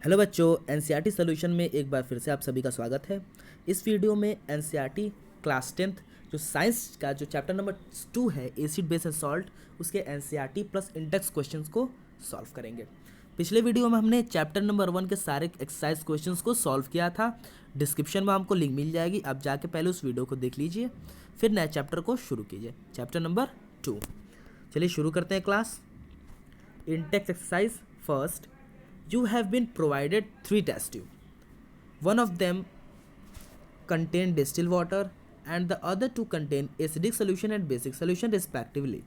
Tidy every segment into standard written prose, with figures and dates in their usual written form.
Hello बच्चों, NCERT solution में एक बार फिर से आप सभी का स्वागत है। इस वीडियो में एनसीईआरटी क्लास 10th जो साइंस का जो चैप्टर नंबर 2 है एसिड बेस एंड सॉल्ट, उसके एनसीईआरटी प्लस इंडेक्स क्वेश्चंस को सॉल्व करेंगे। पिछले वीडियो में हमने चैप्टर नंबर 1 के सारे एक्सरसाइज क्वेश्चंस को सॉल्व किया था। डिस्क्रिप्शन में आपको लिंक मिल जाएगी, आप जाके पहले उस वीडियो को देख लीजिए, फिर नए चैप्टर को शुरू कीजिए, चैप्टर नंबर 2। चलिए शुरू करते हैं class. Index exercise first, you have been provided 3 test tubes. One of them contain distilled water and the other two contain acidic solution and basic solution respectively.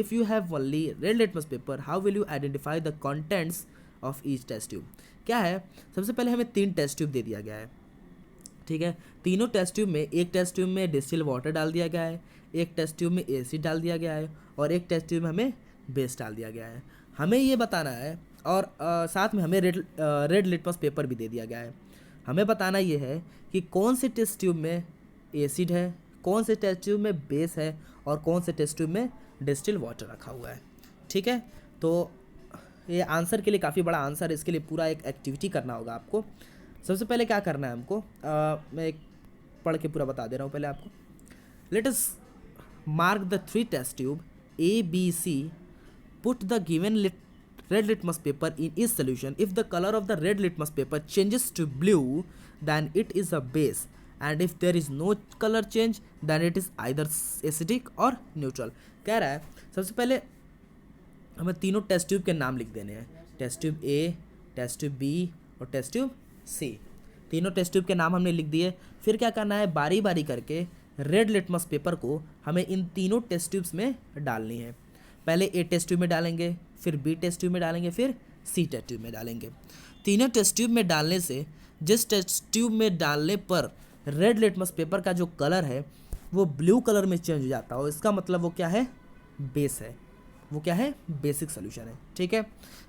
If you have only red litmus paper, how will you identify the contents of each test tube? क्या है, सबसे पहले हमें 3 test tube दे दिया गया है। ठीक है, तीनों टेस्ट ट्यूब में एक टेस्ट ट्यूब में डिस्टिल वाटर डाल दिया गया है, एक टेस्ट ट्यूब में एसिड डाल दिया गया है और एक टेस्ट ट्यूब में हमें बेस डाल दिया गया है। हमें ये बताना है और साथ में हमें रेड लिटमस पेपर भी दे दिया गया है। हमें बताना ये है कि कौन से टेस्ट ट्यूब में एसिड है, कौन से टेस्ट ट्यूब में बेस है और कौन से टेस्ट ट्यूब में डिस्टिल वाटर रखा हुआ है। ठीक है, तो ये आंसर के लिए काफ़ी बड़ा आंसर है, इसके लिए पूरा एक एक्टिविटी करना होगा आपको। सबसे पहले क्या करना है हमको, मैं एक पढ़ के पूरा बता दे रहा हूँ पहले आपको। Let us mark the 3 test tube A, B, C. Put the given red litmus paper in each solution. If the color of the red litmus paper changes to blue, then it is a base, and if there is no color change, then it is either acidic or neutral. कह रहा है सबसे पहले हमें तीनों test tube के नाम लिख देने हैं, test tube A, test tube B और टेस्ट ट्यूब C। तीनों टेस्ट ट्यूब के नाम हमने लिख दिए। फिर क्या करना है, बारी बारी करके रेड लिटमस पेपर को हमें इन तीनों टेस्ट ट्यूब्स में डालनी है। पहले ए टेस्ट ट्यूब में डालेंगे, फिर बी टेस्ट ट्यूब में डालेंगे, फिर सी टेस्ट ट्यूब में डालेंगे। तीनों टेस्ट ट्यूब में डालने से जिस टेस्ट ट्यूब में डालने पर रेड लिटमस पेपर का जो कलर है वो ब्लू कलर में चेंज हो जाता है, इसका मतलब वो क्या है, बेस है, वो क्या है, बेसिक सोल्यूशन है। ठीक है,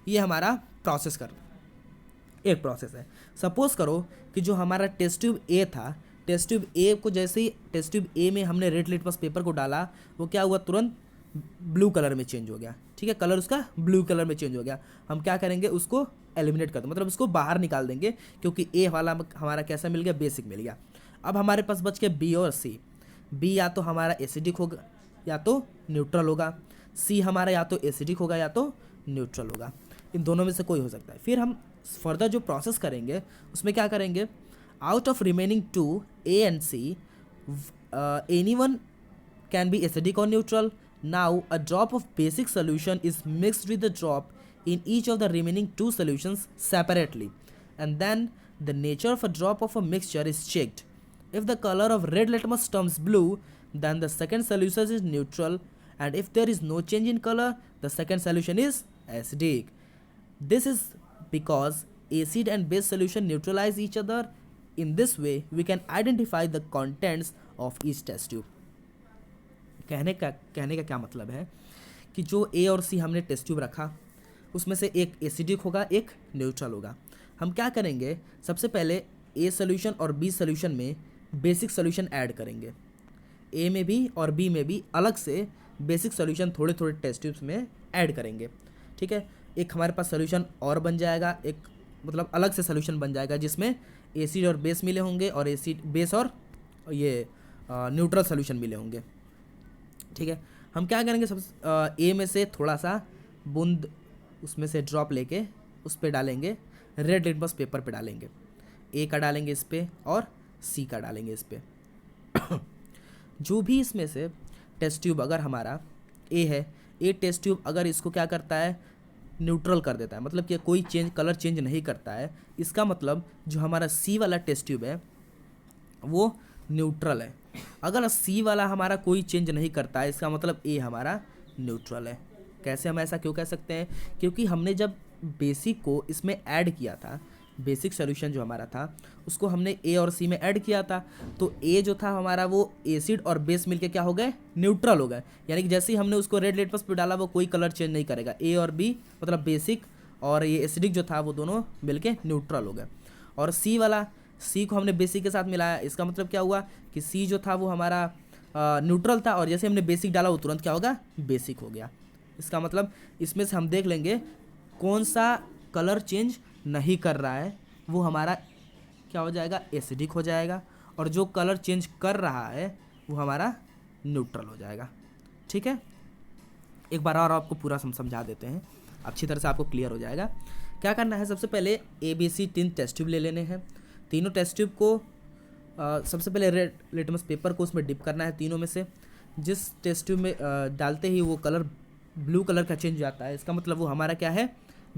ये हमारा प्रोसेस कर एक प्रोसेस है। सपोज करो कि जो हमारा टेस्ट ट्यूब ए था, टेस्ट ट्यूब ए को जैसे ही टेस्ट ट्यूब ए में हमने रेड लिटमस पेपर को डाला, वो क्या हुआ, तुरंत ब्लू कलर में चेंज हो गया। ठीक है, कलर उसका ब्लू कलर में चेंज हो गया। हम क्या करेंगे, उसको एलिमिनेट कर दो, मतलब उसको बाहर निकाल देंगे, क्योंकि ए वाला हमारा कैसा मिल गया, बेसिक मिल गया। अब हमारे पास बच के बी और सी। बी या तो हमारा एसिडिक होगा या तो न्यूट्रल होगा, सी हमारा या तो एसिडिक होगा या तो न्यूट्रल होगा, इन दोनों में से कोई हो सकता है। फिर हम फर्दर जो प्रोसेस करेंगे उसमें क्या करेंगे, out of remaining 2 A and C, anyone can be acidic or neutral. Now a drop of basic solution is mixed with the drop in each of the remaining 2 solutions separately, and then the nature of a drop of a mixture is checked. If the color of red litmus turns blue, then the second solution is neutral, and if there is no change in color, the second solution is acidic. This is because acid and base solution neutralize each other. In this way we can identify the contents of each test tube. कहने का क्या मतलब है कि जो ए और सी हमने test tube रखा, उसमें से एक एसिडिक होगा, एक न्यूट्रल होगा। हम क्या करेंगे, सबसे पहले ए सोल्यूशन और बी सोल्यूशन में बेसिक सोल्यूशन ऐड करेंगे। ए में भी और बी में भी अलग से बेसिक सोल्यूशन थोड़े थोड़े टेस्ट ट्यूब्स में ऐड करेंगे। ठीक है, एक हमारे पास सोल्यूशन और बन जाएगा, एक मतलब अलग से सोल्यूशन बन जाएगा जिसमें एसिड और बेस मिले होंगे और एसिड बेस और ये न्यूट्रल सोल्यूशन मिले होंगे। ठीक है, हम क्या करेंगे, सब ए में से थोड़ा सा बूंद उसमें से ड्रॉप लेके उस पर डालेंगे, रेड लिटमस पेपर पे डालेंगे। ए का डालेंगे इस पे और सी का डालेंगे इस पे। जो भी इसमें से टेस्ट ट्यूब अगर हमारा ए है, ए टेस्ट ट्यूब अगर इसको क्या करता है, न्यूट्रल कर देता है, मतलब कि कोई कलर चेंज नहीं करता है, इसका मतलब जो हमारा सी वाला टेस्ट ट्यूब है वो न्यूट्रल है। अगर सी वाला हमारा कोई चेंज नहीं करता है, इसका मतलब ए हमारा न्यूट्रल है। कैसे हम ऐसा क्यों कह सकते हैं, क्योंकि हमने जब बेसिक को इसमें ऐड किया था, बेसिक सोल्यूशन जो हमारा था उसको हमने ए और सी में ऐड किया था, तो ए जो था हमारा वो एसिड और बेस मिलके क्या हो गए, न्यूट्रल हो गए। यानी कि जैसे ही हमने उसको रेड लिटमस पे डाला वो कोई कलर चेंज नहीं करेगा। ए और बी मतलब बेसिक और ये एसिडिक जो था वो दोनों मिलके न्यूट्रल हो गए। और सी वाला, सी को हमने बेसिक के साथ मिलाया, इसका मतलब क्या हुआ कि सी जो था वो हमारा न्यूट्रल था और जैसे हमने बेसिक डाला वो तुरंत क्या होगा, बेसिक हो गया। इसका मतलब इसमें से हम देख लेंगे कौन सा कलर चेंज नहीं कर रहा है वो हमारा क्या हो जाएगा, एसिडिक हो जाएगा, और जो कलर चेंज कर रहा है वो हमारा न्यूट्रल हो जाएगा। ठीक है, एक बार और आपको पूरा समझा देते हैं, अच्छी तरह से आपको क्लियर हो जाएगा। क्या करना है, सबसे पहले ABC 3 टेस्ट ट्यूब ले लेने हैं। तीनों टेस्ट ट्यूब को सबसे पहले रेड लिटमस पेपर को उसमें डिप करना है तीनों में से। जिस टेस्ट ट्यूब में डालते ही वो कलर ब्लू कलर का चेंज हो जाता है, इसका मतलब वो हमारा क्या है,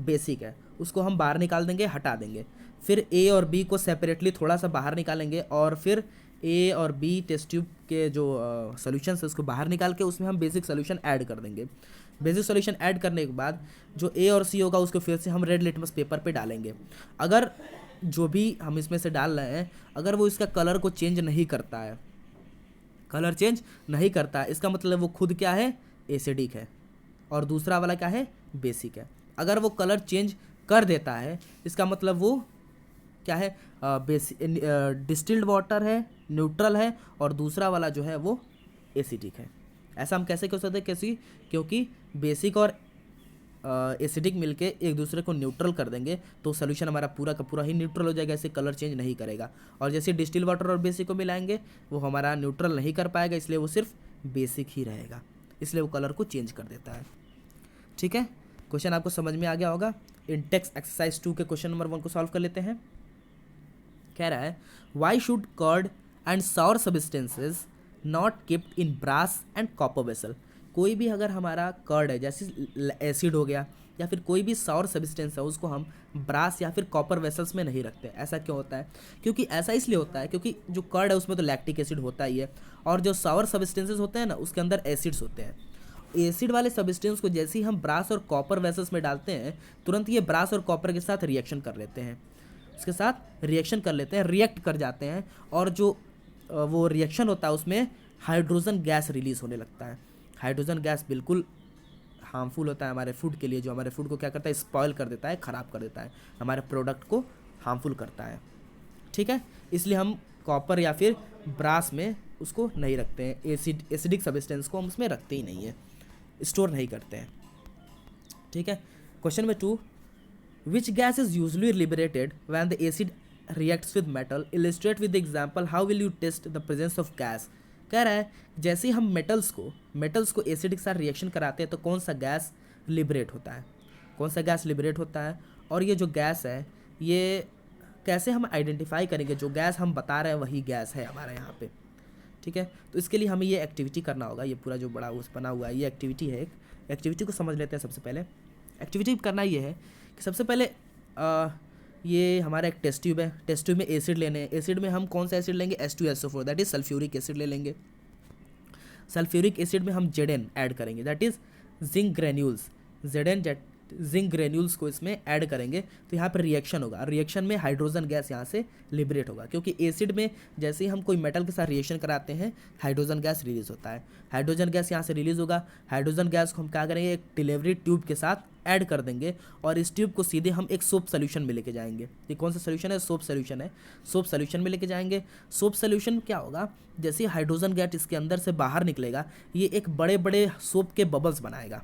बेसिक है। उसको हम बाहर निकाल देंगे, हटा देंगे। फिर A और B को सेपरेटली थोड़ा सा बाहर निकालेंगे, और फिर A और B टेस्ट ट्यूब के जो सोल्यूशन है उसको बाहर निकाल के उसमें हम बेसिक सोल्यूशन ऐड कर देंगे। बेसिक सोल्यूशन ऐड करने के बाद जो A और C होगा उसको फिर से हम रेड लिटमस पेपर पे डालेंगे। अगर जो भी हम इसमें से डाल रहे हैं अगर वो इसका कलर को चेंज नहीं करता है, कलर चेंज नहीं करता है, इसका मतलब वो खुद क्या है, एसिडिक है, और दूसरा वाला क्या है, बेसिक है। अगर वो कलर चेंज कर देता है इसका मतलब वो क्या है, डिस्टिल्ड वाटर है, न्यूट्रल है, और दूसरा वाला जो है वो एसिडिक है। ऐसा हम कैसे कर सकते हैं, कैसे, क्योंकि बेसिक और एसिडिक मिलके एक दूसरे को न्यूट्रल कर देंगे तो सोल्यूशन हमारा पूरा का पूरा ही न्यूट्रल हो जाएगा, इससे कलर चेंज नहीं करेगा। और जैसे डिस्टिल वाटर और बेसिक को मिलाएंगे वो हमारा न्यूट्रल नहीं कर पाएगा, इसलिए वो सिर्फ बेसिक ही रहेगा, इसलिए वो कलर को चेंज कर देता है। ठीक है, क्वेश्चन आपको समझ में आ गया होगा। इन टेक्स्ट एक्सरसाइज 2 के क्वेश्चन नंबर 1 को सॉल्व कर लेते हैं। कह रहा है, why should curd and sour substances not kept in brass and copper vessel. कोई भी अगर हमारा कर्ड है, जैसे एसिड हो गया, या फिर कोई भी सावर सब्सटेंस है, उसको हम ब्रास या फिर कॉपर वेसल्स में नहीं रखते। ऐसा क्यों होता है, क्योंकि ऐसा इसलिए होता है क्योंकि जो कर्ड है उसमें तो लैक्टिक एसिड होता ही है, और जो सावर सब्सटेंसेस होते हैं ना उसके अंदर एसिड्स होते हैं। एसिड वाले सब्सटेंस को जैसे ही हम ब्रास और कॉपर वेसल्स में डालते हैं तुरंत ये ब्रास और कॉपर के साथ रिएक्शन कर लेते हैं, उसके साथ रिएक्शन कर लेते हैं, रिएक्ट कर जाते हैं, और जो वो रिएक्शन होता है उसमें हाइड्रोजन गैस रिलीज होने लगता है। हाइड्रोजन गैस बिल्कुल हार्मफुल होता है हमारे फूड के लिए, जो हमारे फूड को क्या करता है, स्पॉइल कर देता है, ख़राब कर देता है, हमारे प्रोडक्ट को हार्मफुल करता है। ठीक है, इसलिए हम कॉपर या फिर ब्रास में उसको नहीं रखते हैं, एसिडिक सब्सटेंस को हम उसमें रखते ही नहीं है, स्टोर नहीं करते हैं। ठीक है, question number 2, which gas is usually liberated when the acid reacts with metal, illustrate with the example, how will you test the presence of gas. कह रहा है, जैसे ही हम मेटल्स को एसिड के साथ रिएक्शन कराते हैं तो कौन सा गैस लिबरेट होता है, कौन सा गैस लिबरेट होता है, और ये जो गैस है ये कैसे हम आइडेंटिफाई करेंगे, जो गैस हम बता रहे हैं वही गैस है हमारे यहाँ पे। ठीक है, तो इसके लिए हमें ये एक्टिविटी करना होगा, ये पूरा जो बड़ा उस बना हुआ है ये एक्टिविटी है। एक एक्टिविटी को समझ लेते हैं। सबसे पहले एक्टिविटी करना ये है कि सबसे पहले ये हमारा एक टेस्ट ट्यूब है, टेस्ट ट्यूब में एसिड लेने हैं। एसिड में हम कौन सा एसिड लेंगे, H2SO4, that is sulphuric acid ले लेंगे। सल्फ्यूरिक एसिड में हम Zn ऐड करेंगे, that is zinc granules, Zn zinc granules को इसमें ऐड करेंगे तो यहाँ पर रिएक्शन होगा, रिएक्शन में हाइड्रोजन गैस यहाँ से लिबरेट होगा, क्योंकि एसिड में जैसे ही हम कोई मेटल के साथ रिएक्शन कराते हैं हाइड्रोजन गैस रिलीज होता है, हाइड्रोजन गैस यहाँ से रिलीज होगा। हाइड्रोजन गैस को हम क्या करेंगे, एक डिलीवरी ट्यूब के साथ ऐड कर देंगे, और इस ट्यूब को सीधे हम एक सोप सोल्यूशन में लेके जाएंगे। ये कौन सा सोल्यूशन है, सोप सोल्यूशन है, सोप सोल्यूशन में लेके जाएंगे। सोप सोल्यूशन क्या होगा, जैसे हाइड्रोजन गैस इसके अंदर से बाहर निकलेगा ये एक बड़े बड़े सोप के बबल्स बनाएगा,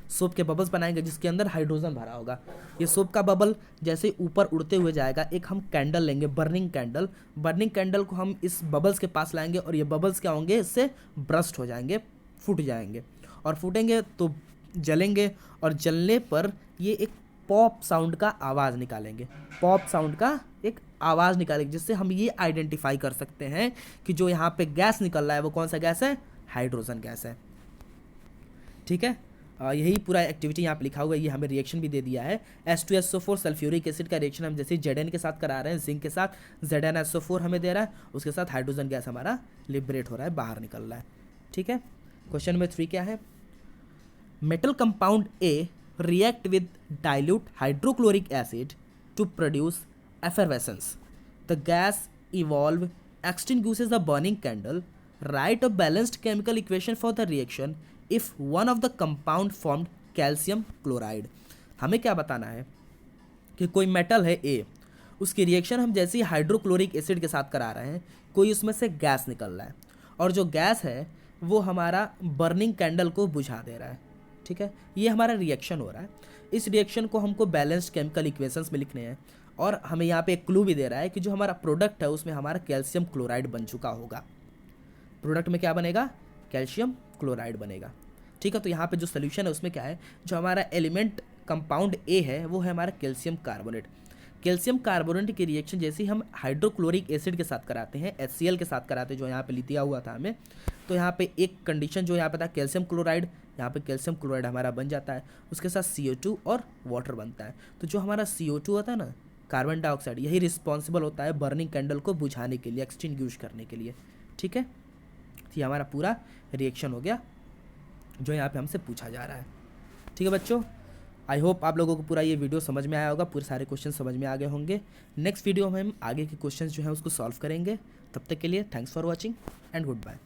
सोप के बबल्स बनाएंगे जिसके अंदर हाइड्रोजन भरा होगा। ये सोप का बबल जैसे ऊपर उड़ते हुए जाएगा, एक हम कैंडल लेंगे, बर्निंग कैंडल, बर्निंग कैंडल को हम इस बबल्स के पास लाएंगे, और ये बबल्स क्या होंगे, इससे ब्रस्ट हो जाएंगे, फूट जाएंगे, और फूटेंगे तो जलेंगे, और जलने पर ये एक पॉप साउंड का आवाज़ निकालेंगे, पॉप साउंड का एक आवाज़ निकालेंगे, जिससे हम ये आइडेंटिफाई कर सकते हैं कि जो यहाँ पे गैस निकल रहा है वो कौन सा गैस है, हाइड्रोजन गैस है। ठीक है, यही पूरा एक्टिविटी यहाँ पे लिखा हुआ है। ये हमें रिएक्शन भी दे दिया है, H2SO4 सल्फ्यूरिक एसिड का रिएक्शन हम जैसे Zn के साथ करा रहे हैं, जिंक के साथ ZnSO4 हमें दे रहा है, उसके साथ हाइड्रोजन गैस हमारा लिबरेट हो रहा है, बाहर निकल रहा है। ठीक है, क्वेश्चन नंबर 3 क्या है, metal compound A react with dilute hydrochloric acid to produce effervescence, the gas evolve extinguishes the burning candle, write a balanced chemical equation for the reaction if one of the compound formed calcium chloride। हमें क्या बताना है कि कोई metal है A, उसकी reaction हम जैसे ही हाइड्रोक्लोरिक एसिड के साथ करा रहे हैं, कोई उसमें से गैस निकल रहा है, और जो गैस है वो हमारा बर्निंग कैंडल को बुझा दे रहा है। ठीक है, ये हमारा रिएक्शन हो रहा है। इस रिएक्शन को हमको बैलेंस्ड केमिकल इक्वेशंस में लिखने हैं और हमें यहाँ पे एक क्लू भी दे रहा है कि जो हमारा प्रोडक्ट है उसमें हमारा कैल्शियम क्लोराइड बन चुका होगा। प्रोडक्ट में क्या बनेगा? कैल्शियम क्लोराइड बनेगा। ठीक है, तो यहाँ पे जो सोल्यूशन है उसमें क्या है, जो हमारा एलिमेंट कंपाउंड ए है वो है हमारा कैल्शियम कार्बोनेट। कैल्शियम कार्बोनेट की रिएक्शन जैसे ही हम हाइड्रोक्लोरिक एसिड के साथ कराते हैं, HCl के साथ कराते हैं, जो यहाँ पे दिया हुआ था हमें, तो यहाँ पे एक कंडीशन जो यहाँ पे था कैल्शियम क्लोराइड, यहाँ पे कैल्शियम क्लोराइड हमारा बन जाता है, उसके साथ CO2 और वाटर बनता है। तो जो हमारा CO2 होता है ना, कार्बन डाइऑक्साइड, यही रिस्पॉन्सिबल होता है बर्निंग कैंडल को बुझाने के लिए, एक्सटिंग्विश करने के लिए। ठीक है, तो ये हमारा पूरा रिएक्शन हो गया जो यहाँ पे हमसे पूछा जा रहा है। ठीक है बच्चों, आई होप आप लोगों को पूरा ये वीडियो समझ में आया होगा, पूरे सारे क्वेश्चन समझ में आ गए होंगे। नेक्स्ट वीडियो में हम आगे के क्वेश्चन जो हैं उसको सॉल्व करेंगे। तब तक के लिए thanks for watching and good bye.